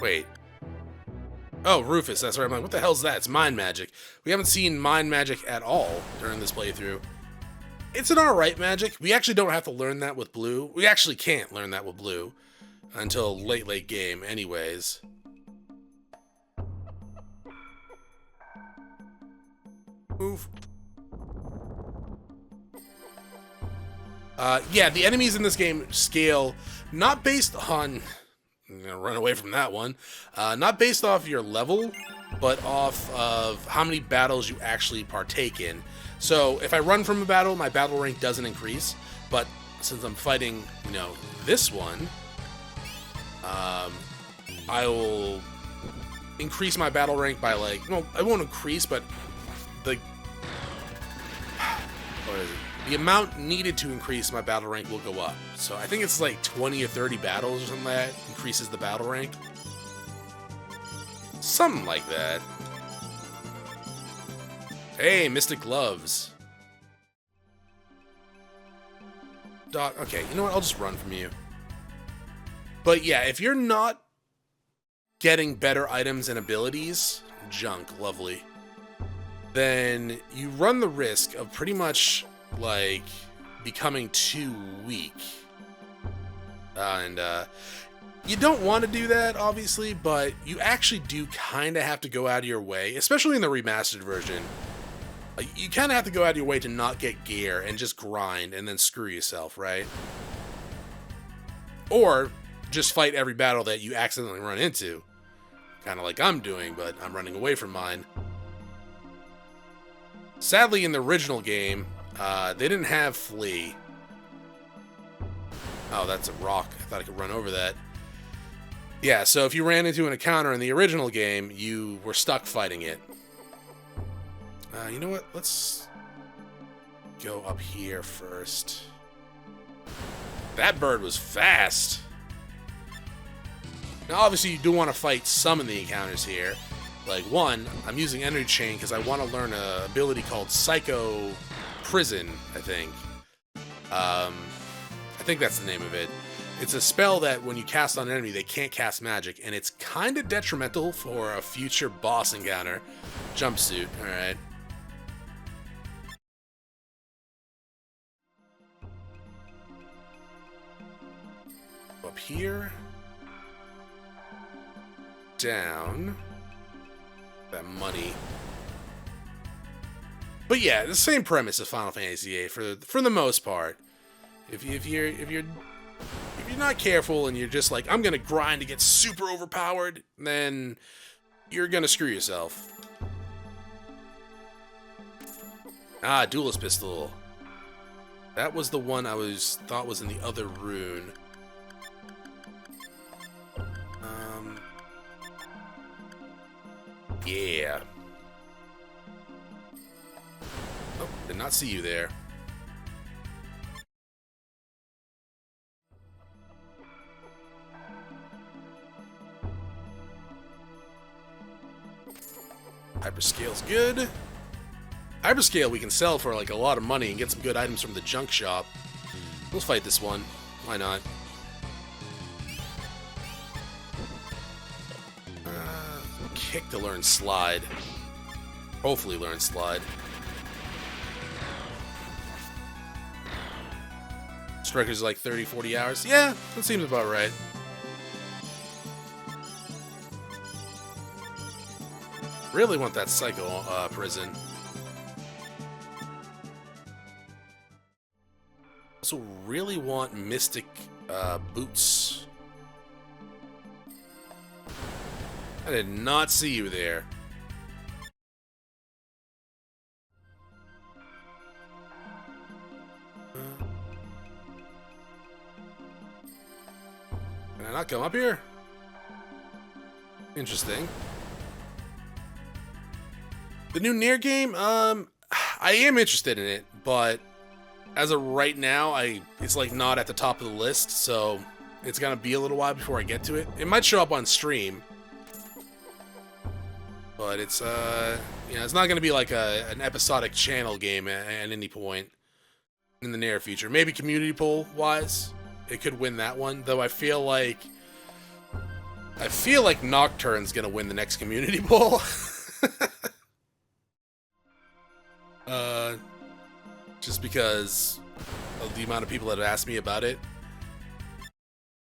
Wait. Oh, Rufus, that's right. I'm like, what the hell's that? It's mind magic. We haven't seen mind magic at all during this playthrough. It's an alright magic. We actually don't have to learn that with blue. We actually can't learn that with blue until late game anyways. Move. Yeah, the enemies in this game scale not based on... I'm gonna run away from that one. Not based off your level, but off of how many battles you actually partake in. So if I run from a battle, my battle rank doesn't increase. But since I'm fighting, you know, this one, I will increase my battle rank by like, well, I won't increase, but the what is it? The amount needed to increase my battle rank will go up. So I think it's like 20 or 30 battles or something like that increases the battle rank. Something like that. Hey, Mystic Gloves. Okay, you know what? I'll just run from you. But yeah, if you're not getting better items and abilities, junk, lovely, then you run the risk of pretty much like becoming too weak. You don't want to do that, obviously, but you actually do kind of have to go out of your way, especially in the remastered version. You kind of have to go out of your way to not get gear and just grind and then screw yourself, right? Or just fight every battle that you accidentally run into. Kind of like I'm doing, but I'm running away from mine. Sadly, in the original game, they didn't have flee. Oh, that's a rock. I thought I could run over that. Yeah, so if you ran into an encounter in the original game, you were stuck fighting it. You know what? Let's go up here first. That bird was fast. Now, obviously, you do want to fight some of the encounters here. Like, one, I'm using Energy Chain because I want to learn an ability called Psycho Prison, I think. I think that's the name of it. It's a spell that when you cast on an enemy, they can't cast magic, and it's kind of detrimental for a future boss encounter. Jumpsuit, alright. Up here. Down. That money. But yeah, the same premise of Final Fantasy VIII for the most part. If you're not careful and you're just like, I'm gonna grind to get super overpowered, then you're gonna screw yourself. Ah, Duelist Pistol. That was the one I thought was in the other rune. Yeah. Oh, did not see you there. Hyperscale's good. Hyperscale we can sell for like a lot of money and get some good items from the junk shop. We'll fight this one. Why not? Kick to learn slide. Hopefully learn slide. Strikers like 30-40 hours. Yeah, that seems about right. Really want that Psycho Prison. Also really want Mystic Boots. I did not see you there. Can I not come up here? Interesting. The new Nier game, I am interested in it, but as of right now, it's like not at the top of the list, so it's gonna be a little while before I get to it. It might show up on stream. But it's, you know, it's not going to be like an episodic channel game at any point in the near future. Maybe community poll-wise, it could win that one. Though I feel like I feel like Nocturne's gonna win the next community poll. Just because of the amount of people that have asked me about it.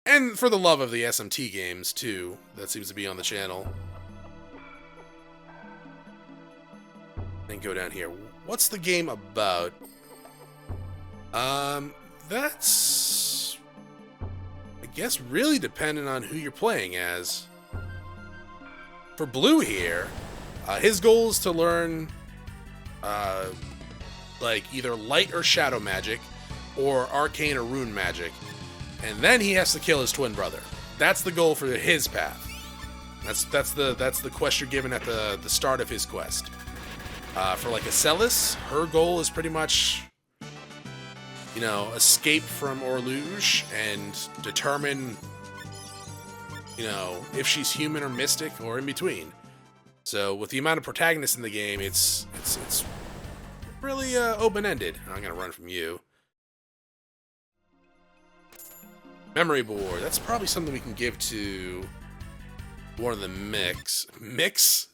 And for the love of the SMT games, too, that seems to be on the channel. And go down here. What's the game about? That's... I guess really dependent on who you're playing as. For Blue here, his goal is to learn, like, either light or shadow magic, or arcane or rune magic. And then he has to kill his twin brother. That's the goal for his path. That's the quest you're given at the start of his quest. For like Acelis, her goal is pretty much, you know, escape from Orluge and determine, you know, if she's human or mystic or in between. So with the amount of protagonists in the game, it's really open-ended. I'm gonna run from you. Memory board. That's probably something we can give to one of the mechs. Mechs?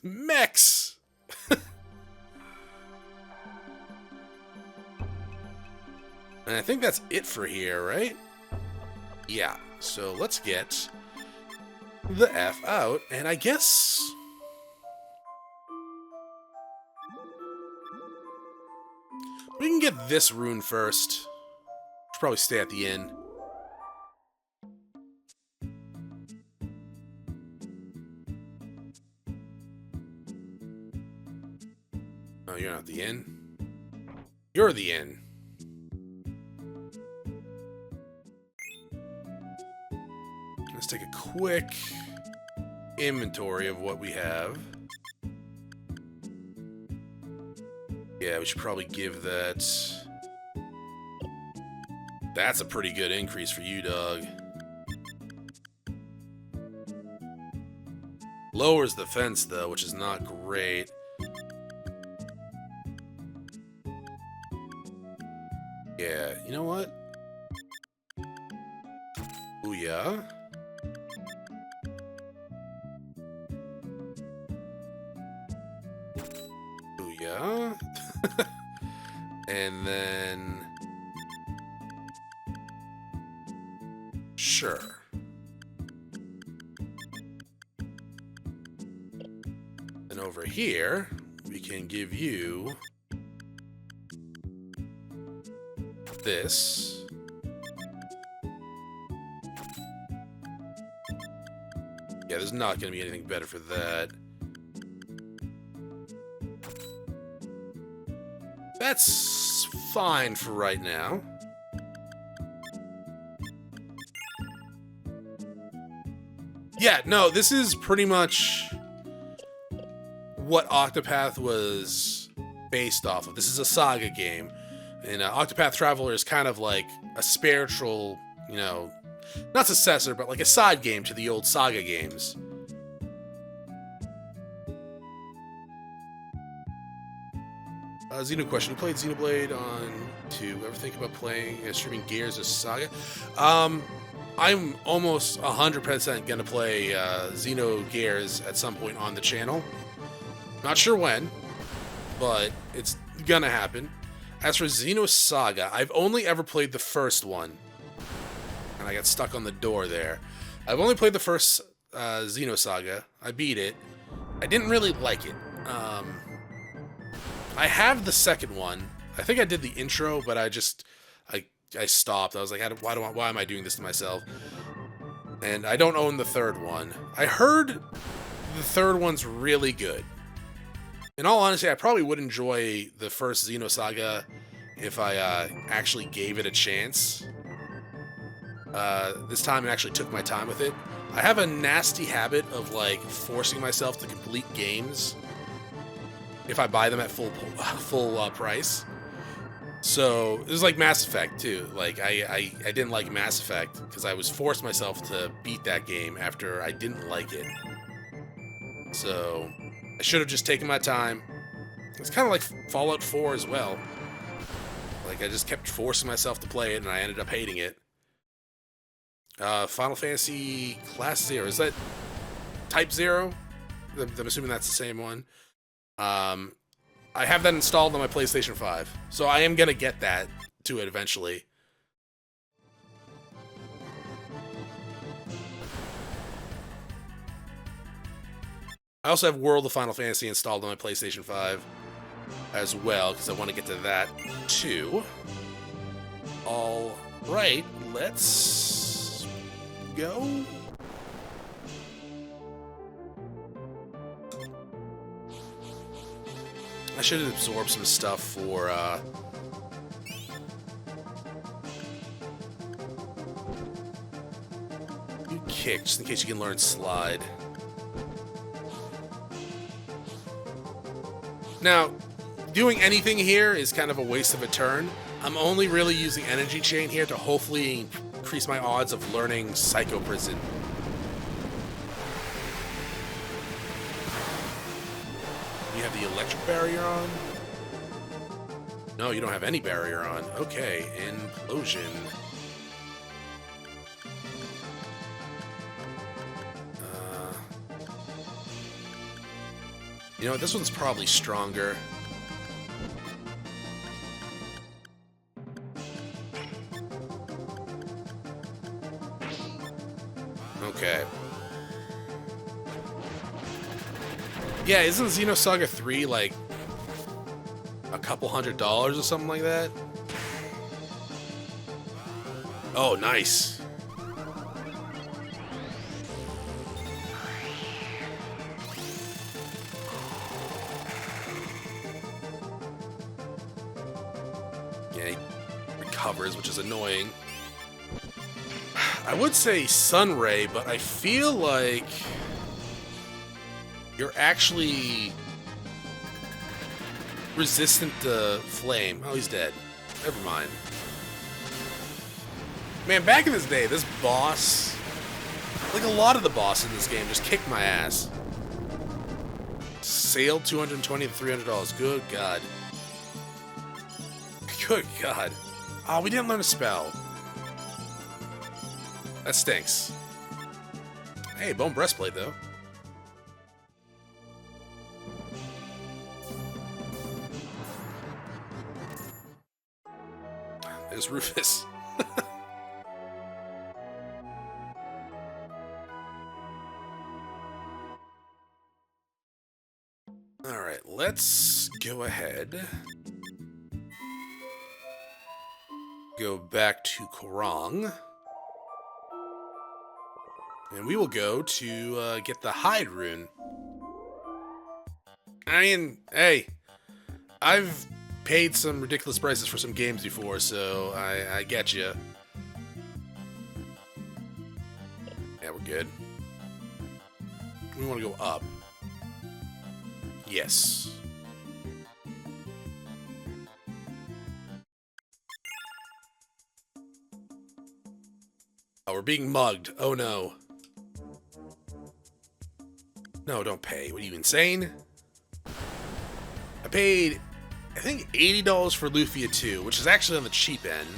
And I think that's it for here, right? Yeah. So let's get the F out, and I guess... we can get this rune first. Should probably stay at the inn. Oh, you're not the inn. You're the inn. Let's take a quick inventory of what we have. Yeah, we should probably give that... That's a pretty good increase for you, dog. Lowers the fence, though, which is not great. Yeah, you know what? Ooh, yeah? Ooh, yeah? And then... sure. And over here, we can give you... this. Yeah, there's not going to be anything better for that. That's fine for right now. Yeah, no, this is pretty much what Octopath was based off of. This is a SaGa game. And Octopath Traveler is kind of like a spiritual, you know, not successor, but like a side game to the old SaGa games. Xeno question. You played Xenoblade on 2. Ever think about playing and streaming Gears or SaGa? I'm almost 100% going to play Xeno Gears at some point on the channel. Not sure when, but it's going to happen. As for SaGa, I've only ever played the first one. And I got stuck on the door there. I've only played the first SaGa. I beat it. I didn't really like it. I have the second one. I think I did the intro, but I stopped. I was like, why am I doing this to myself? And I don't own the third one. I heard the third one's really good. In all honesty, I probably would enjoy the first SaGa if I actually gave it a chance. This time I actually took my time with it. I have a nasty habit of like forcing myself to complete games if I buy them at full price. So it was like Mass Effect too. Like I didn't like Mass Effect because I was forced myself to beat that game after I didn't like it. So I should have just taken my time. It's kind of like Fallout 4 as well. Like I just kept forcing myself to play it and I ended up hating it. Final Fantasy Class 0, is that Type 0. I'm assuming that's the same one. I have that installed on my PlayStation 5, so I am gonna get that to it eventually. I also have World of Final Fantasy installed on my PlayStation 5 as well, because I want to get to that too. All right, let's go. I should absorb some stuff for kick, just in case you can learn slide. Now, doing anything here is kind of a waste of a turn. I'm only really using Energy Chain here to hopefully increase my odds of learning Psycho Prison. You have the electric barrier on? No, you don't have any barrier on. Okay, Implosion. You know what, this one's probably stronger. Okay. Yeah, isn't SaGa 3 like a couple $100 or something like that? Oh, nice. Yeah, he recovers, which is annoying. I would say Sunray, but I feel like you're actually resistant to flame. Oh, he's dead. Never mind. Man, back in this day, this boss, like a lot of the bosses in this game, just kicked my ass. Sale $220 to $300. Good God. Good God. Oh, we didn't learn a spell. That stinks. Hey, bone breastplate, though. There's Rufus. Alright, let's go ahead. Go back to Korong. And we will go to get the hide rune. I mean, hey, I've paid some ridiculous prices for some games before, so I get you. Yeah, we're good. We want to go up. Yes. Oh, we're being mugged. Oh no. No, don't pay. What are you, insane? I paid, I think, $80 for Lufia 2, which is actually on the cheap end.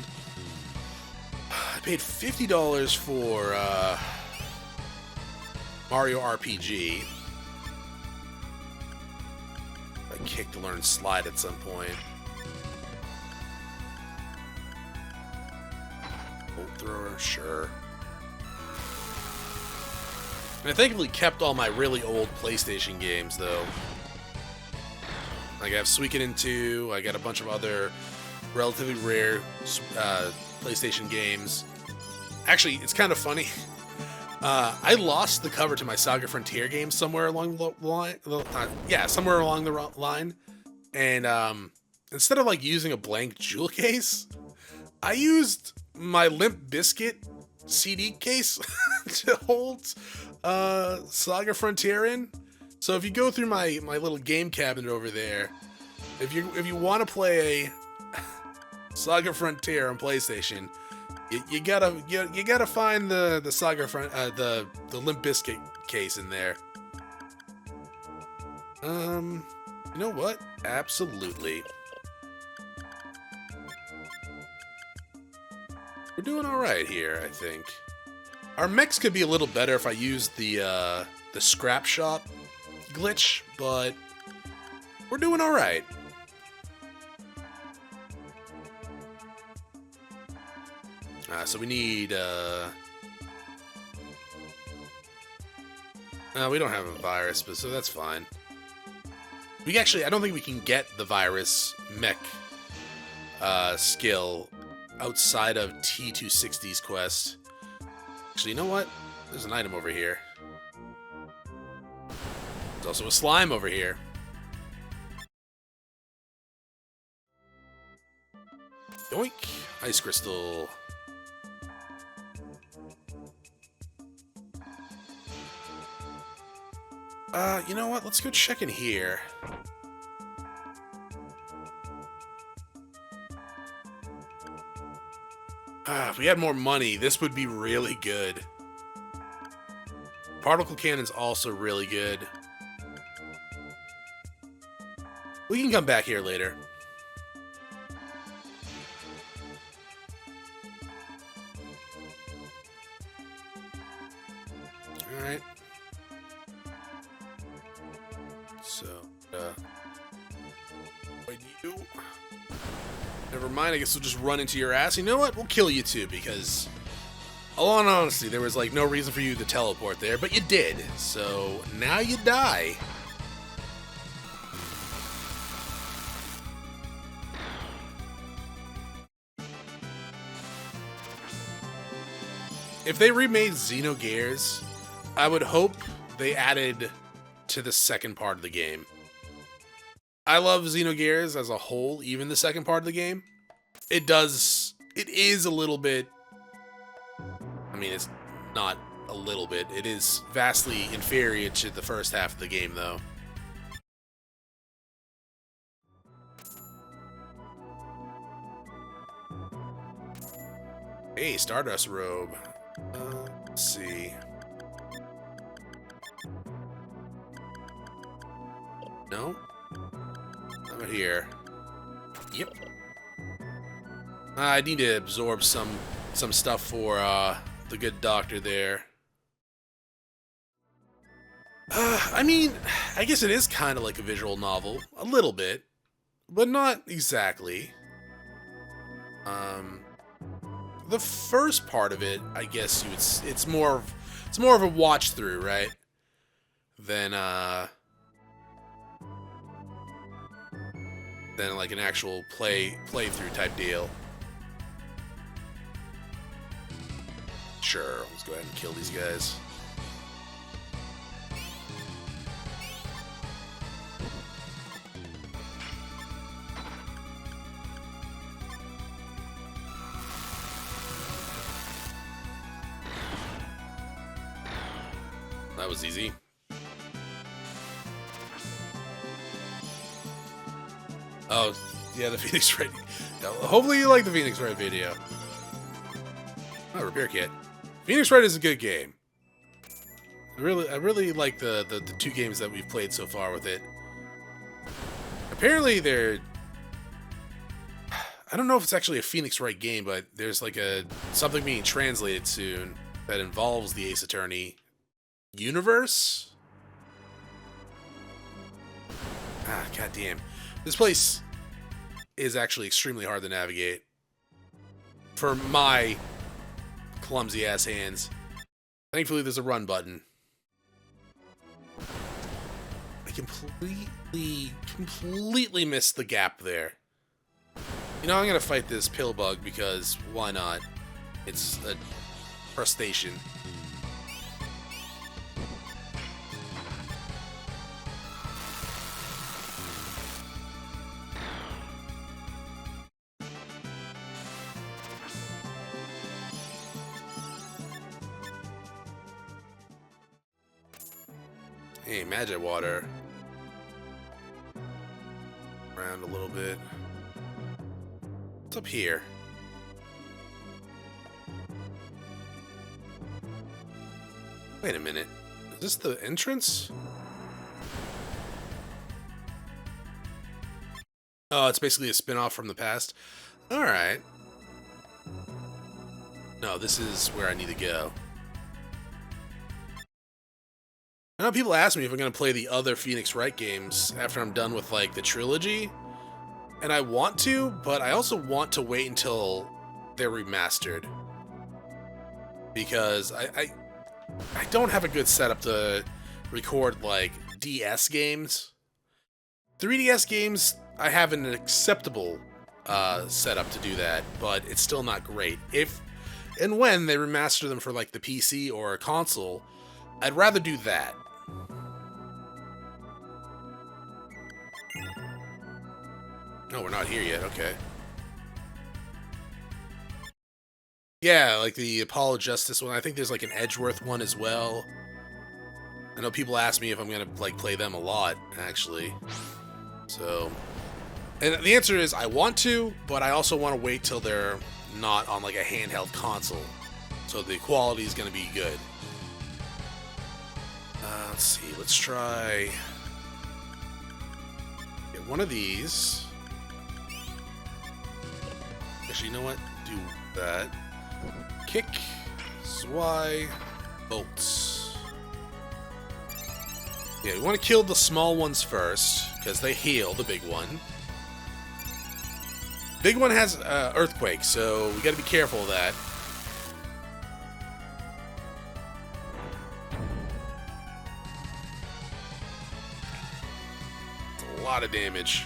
I paid $50 for Mario RPG. I kick to learn slide at some point. Bolt thrower, sure. And I thankfully kept all my really old PlayStation games, though. Like, I have Suikoden 2, I got a bunch of other relatively rare PlayStation games. Actually, it's kind of funny. I lost the cover to my SaGa Frontier game somewhere along the line. Somewhere along the line. And instead of, like, using a blank jewel case, I used my Limp Bizkit CD case to hold SaGa Frontier in. So if you go through my little game cabinet over there, if you want to play SaGa Frontier on PlayStation, you gotta find the SaGa the Limp Bizkit case in there. You know what? Absolutely. We're doing all right here, I think. Our mechs could be a little better if I used the scrap shop glitch, but we're doing all right. So we need we don't have a virus, but so that's fine. We actually, I don't think we can get the virus mech skill outside of T260's quest. Actually, you know what? There's an item over here. There's also a slime over here. Yoink! Ice crystal. You know what? Let's go check in here. If we had more money, this would be really good. Particle cannon's also really good. We can come back here later. Alright. So, what do you... Never mind, I guess we'll just run into your ass. You know what? We'll kill you too, because... all in honesty, there was, like, no reason for you to teleport there, but you did. So, now you die. If they remade Xenogears, I would hope they added to the second part of the game. I love Xenogears as a whole, even the second part of the game. It is a little bit... I mean, it's not a little bit. It is vastly inferior to the first half of the game, though. Hey, Stardust Robe. Let's see. No? How about here? Yep. I need to absorb some stuff for the good doctor there. I mean, I guess it is kind of like a visual novel, a little bit, but not exactly. The first part of it, I guess it's more of a watch through, right? Than like an actual playthrough type deal. Sure, let's go ahead and kill these guys. That was easy. Oh, yeah, the Phoenix Wright. Hopefully you like the Phoenix Wright video. Oh, repair kit. Phoenix Wright is a good game. I really like the two games that we've played so far with it. Apparently they're... I don't know if it's actually a Phoenix Wright game, but there's like something being translated soon that involves the Ace Attorney universe? Goddamn. This place is actually extremely hard to navigate. For my clumsy ass hands. Thankfully there's a run button. I completely missed the gap there. You know, I'm gonna fight this pill bug because why not? It's a crustacean. Hey, magic water. Around a little bit. What's up here? Wait a minute. Is this the entrance? Oh, it's basically a spin-off from the past. Alright. No, this is where I need to go. I know people ask me if I'm going to play the other Phoenix Wright games after I'm done with, like, the trilogy. And I want to, but I also want to wait until they're remastered. Because I don't have a good setup to record, like, DS games. 3DS games, I have an acceptable setup to do that, but it's still not great. If and when they remaster them for, like, the PC or a console, I'd rather do that. No, we're not here yet, okay. Yeah, like the Apollo Justice one. I think there's, like, an Edgeworth one as well. I know people ask me if I'm gonna, like, play them a lot, actually. So, and the answer is I want to, but I also want to wait till they're not on, like, a handheld console. So the quality is gonna be good. Let's see, let's try... get one of these. Actually, you know what? Do that. Kick, Zwei, bolts. Yeah, we want to kill the small ones first, because they heal the big one. Big one has Earthquake, so we gotta be careful of that. It's a lot of damage.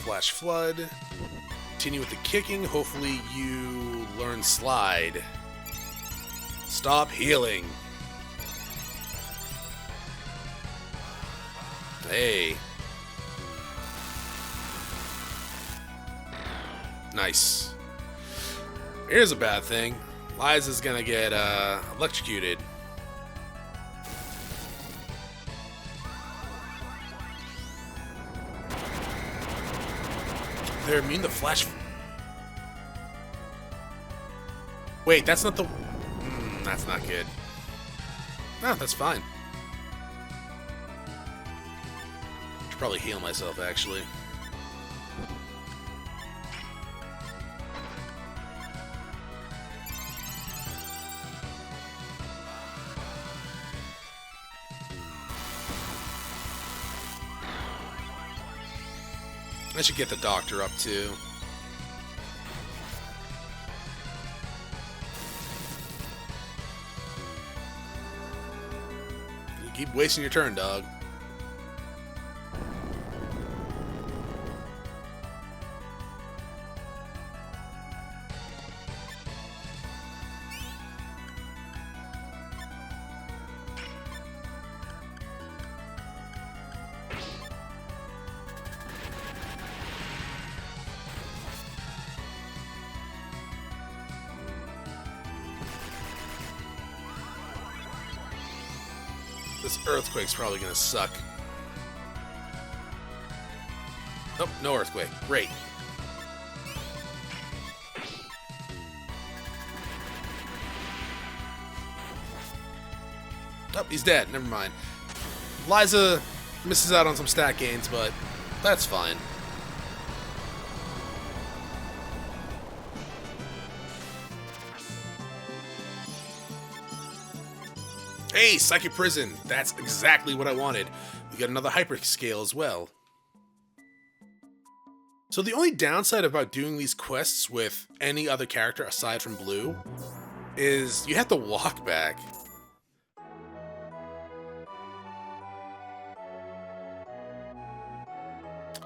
Flash Flood. Continue with the kicking. Hopefully you learn Slide. Stop healing. Hey. Nice. Here's a bad thing. Liza's gonna get electrocuted. They're immune to flash. Wait, that's not the... that's not good. No, that's fine. Should probably heal myself, actually. I should get the doctor up, too. You keep wasting your turn, dog. This earthquake's probably gonna suck. Nope, no earthquake. Great. Oh, he's dead. Never mind. Liza misses out on some stat gains, but that's fine. Hey, Psychic Prison! That's exactly what I wanted. We got another hyperscale as well. So the only downside about doing these quests with any other character aside from Blue is you have to walk back.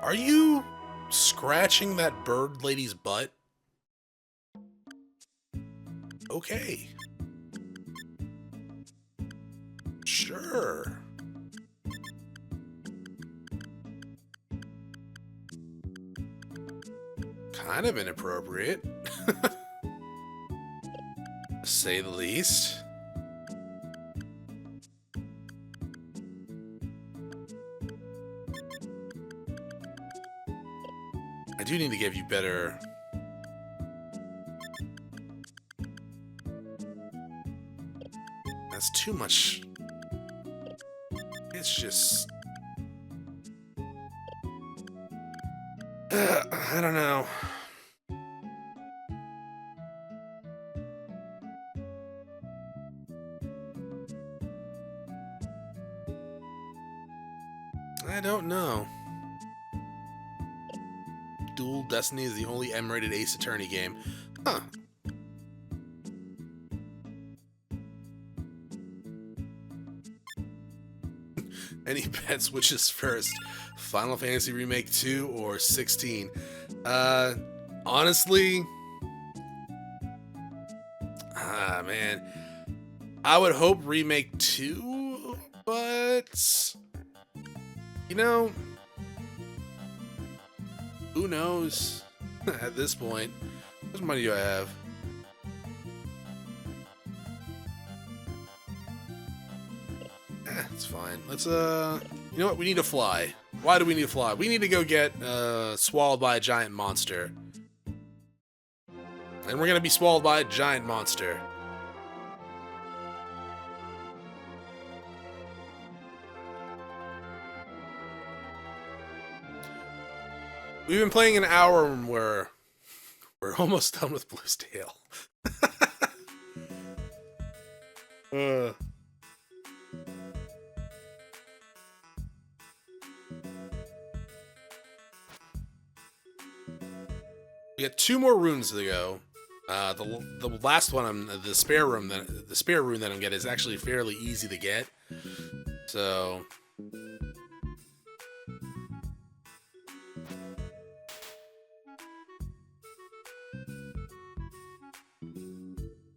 Are you scratching that bird lady's butt? Okay. Sure. Kind of inappropriate. To say the least. I do need to give you better... That's too much... It's just... I don't know. I don't know. Dual Destiny is the only M-rated Ace Attorney game. Huh. Any bets which is first? Final Fantasy Remake 2 or 16? Honestly... man. I would hope Remake 2, but... You know... Who knows? At this point. How much money do I have? It's fine. Let's, you know what? We need to fly. Why do we need to fly? We need to go get, swallowed by a giant monster. And we're gonna be swallowed by a giant monster. We've been playing an hour and we're almost done with Blue's Tale. We got 2 more runes to go. The last one, the spare rune that I'm getting is actually fairly easy to get. So.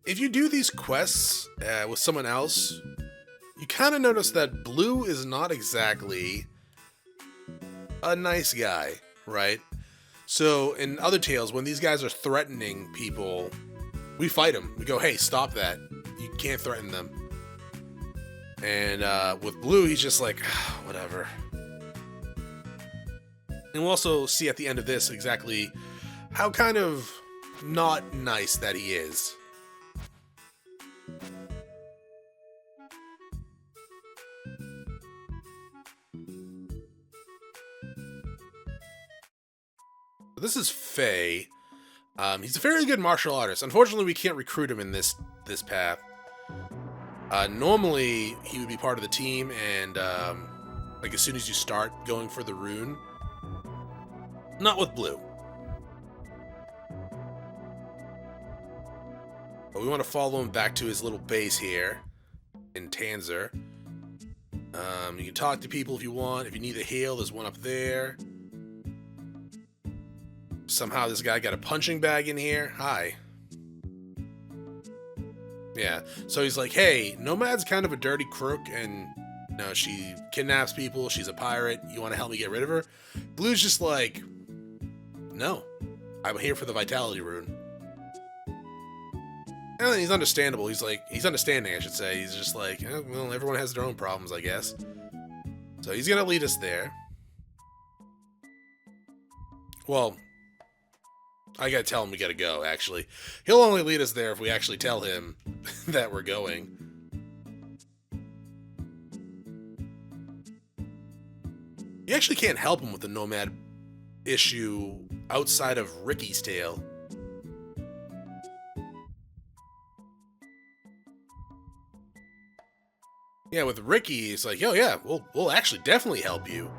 If you do these quests with someone else, you kind of notice that Blue is not exactly a nice guy, right? So in other tales, when these guys are threatening people, we fight them. We go, hey, stop that. You can't threaten them. And with Blue, he's just like, whatever. And we'll also see at the end of this exactly how kind of not nice that he is. This is Faye. He's a very good martial artist. Unfortunately, we can't recruit him in this path. Normally, he would be part of the team, and like as soon as you start going for the rune. Not with Blue. But we want to follow him back to his little base here in Tanzer. You can talk to people if you want. If you need a heal, there's one up there. Somehow this guy got a punching bag in here. Hi. Yeah. So he's like, hey, Nomad's kind of a dirty crook, and you know, she kidnaps people. She's a pirate. You want to help me get rid of her? Blue's just like, no. I'm here for the Vitality rune. And then he's understandable. He's understanding, I should say. He's just like, well, everyone has their own problems, I guess. So he's going to lead us there. Well, I gotta tell him we gotta go, actually. He'll only lead us there if we actually tell him that we're going. You actually can't help him with the Nomad issue outside of Ricky's tale. Yeah, with Ricky, it's like, oh yeah, we'll actually definitely help you.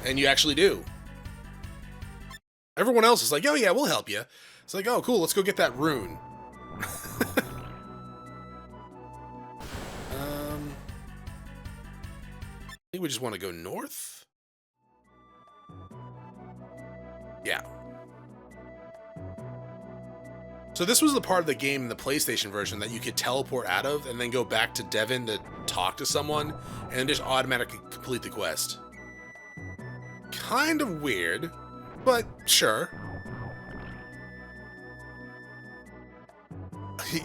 And you actually do. Everyone else is like, oh yeah, we'll help you. It's like, oh cool, let's go get that rune. I think we just want to go north? Yeah. So this was the part of the game in the PlayStation version that you could teleport out of and then go back to Devon to talk to someone and just automatically complete the quest. Kind of weird. But, sure.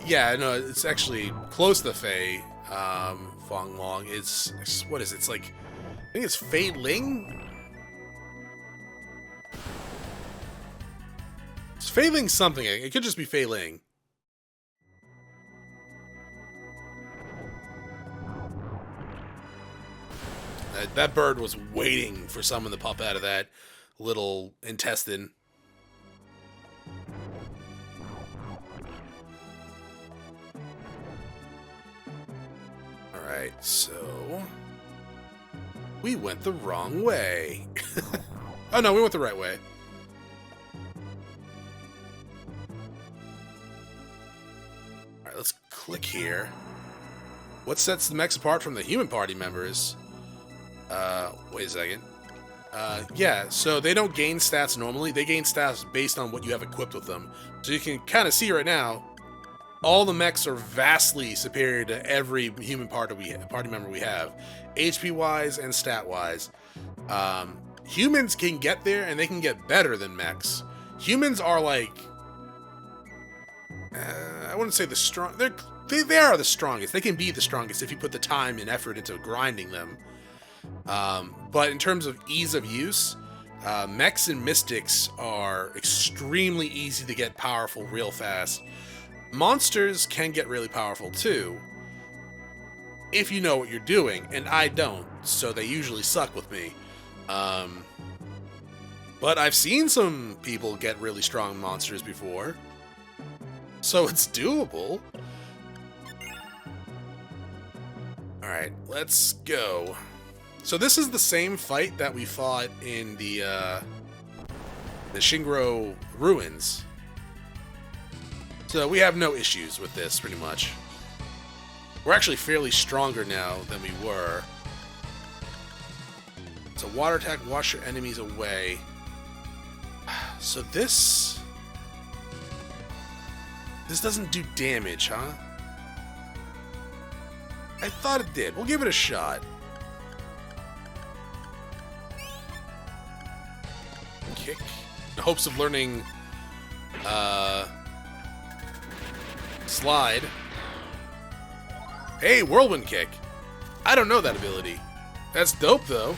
Yeah, no, it's actually close to Fei, Fong Long. It's, what is it? It's like, I think it's Fei Ling? It's Fei Ling something. It could just be Fei Ling. That bird was waiting for someone to pop out of that. little intestine. Alright, so we went the wrong way. Oh no, we went the right way. Alright, let's click here. What sets the mechs apart from the human party members? Wait a second. Yeah, so they don't gain stats normally. They gain stats based on what you have equipped with them. So you can kind of see right now, all the mechs are vastly superior to every human party member we have, HP-wise and stat-wise. Humans can get there, and they can get better than mechs. Humans are like, I wouldn't say the strong. They are the strongest. They can be the strongest if you put the time and effort into grinding them. But in terms of ease of use, mechs and mystics are extremely easy to get powerful real fast. Monsters can get really powerful too, if you know what you're doing, and I don't, so they usually suck with me. But I've seen some people get really strong monsters before, so it's doable. Alright, let's go. So this is the same fight that we fought in the Shingro ruins. So we have no issues with this, pretty much. We're actually fairly stronger now than we were. So water attack, wash your enemies away. So this doesn't do damage, huh? I thought it did. We'll give it a shot. Kick. In hopes of learning slide. Hey, whirlwind kick. I don't know that ability. That's dope though.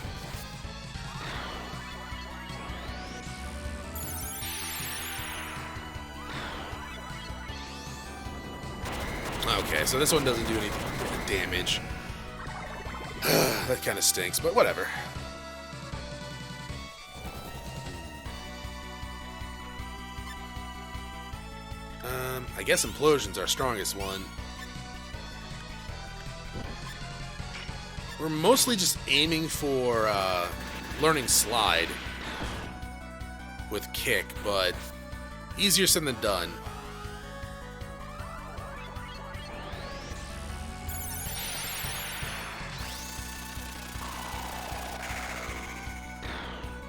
Okay, so this one doesn't do any damage. That kind of stinks, but whatever. I guess Implosion's our strongest one. We're mostly just aiming for learning slide with kick, but easier said than done.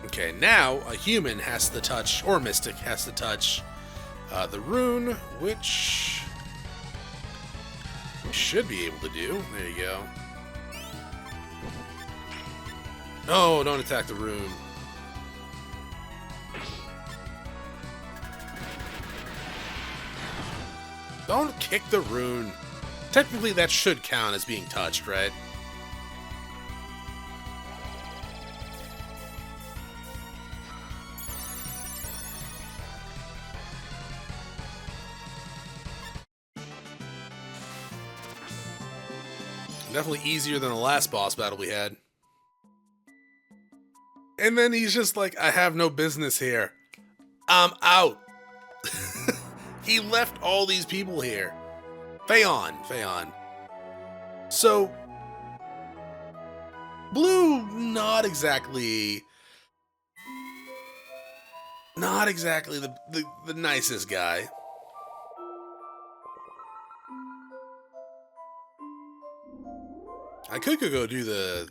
Okay, now a human has to touch, or mystic has to touch the rune, which we should be able to do. There you go. No, don't attack the rune. Don't kick the rune. Technically, that should count as being touched, right? Definitely easier than the last boss battle we had. And then he's just like, I have no business here. I'm out. He left all these people here. Phaon. So, Blue, not exactly the nicest guy. I could go do the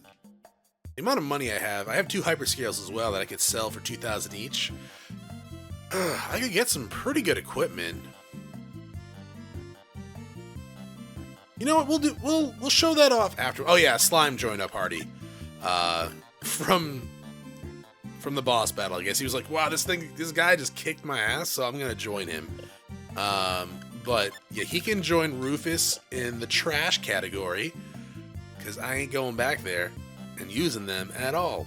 amount of money I have 2 hyperscales as well that I could sell for 2,000 each. I could get some pretty good equipment. You know what? We'll show that off after. Oh yeah, Slime joined our party. From the boss battle, I guess. He was like, wow, this guy just kicked my ass, so I'm gonna join him. But yeah, he can join Rufus in the trash category, because I ain't going back there and using them at all.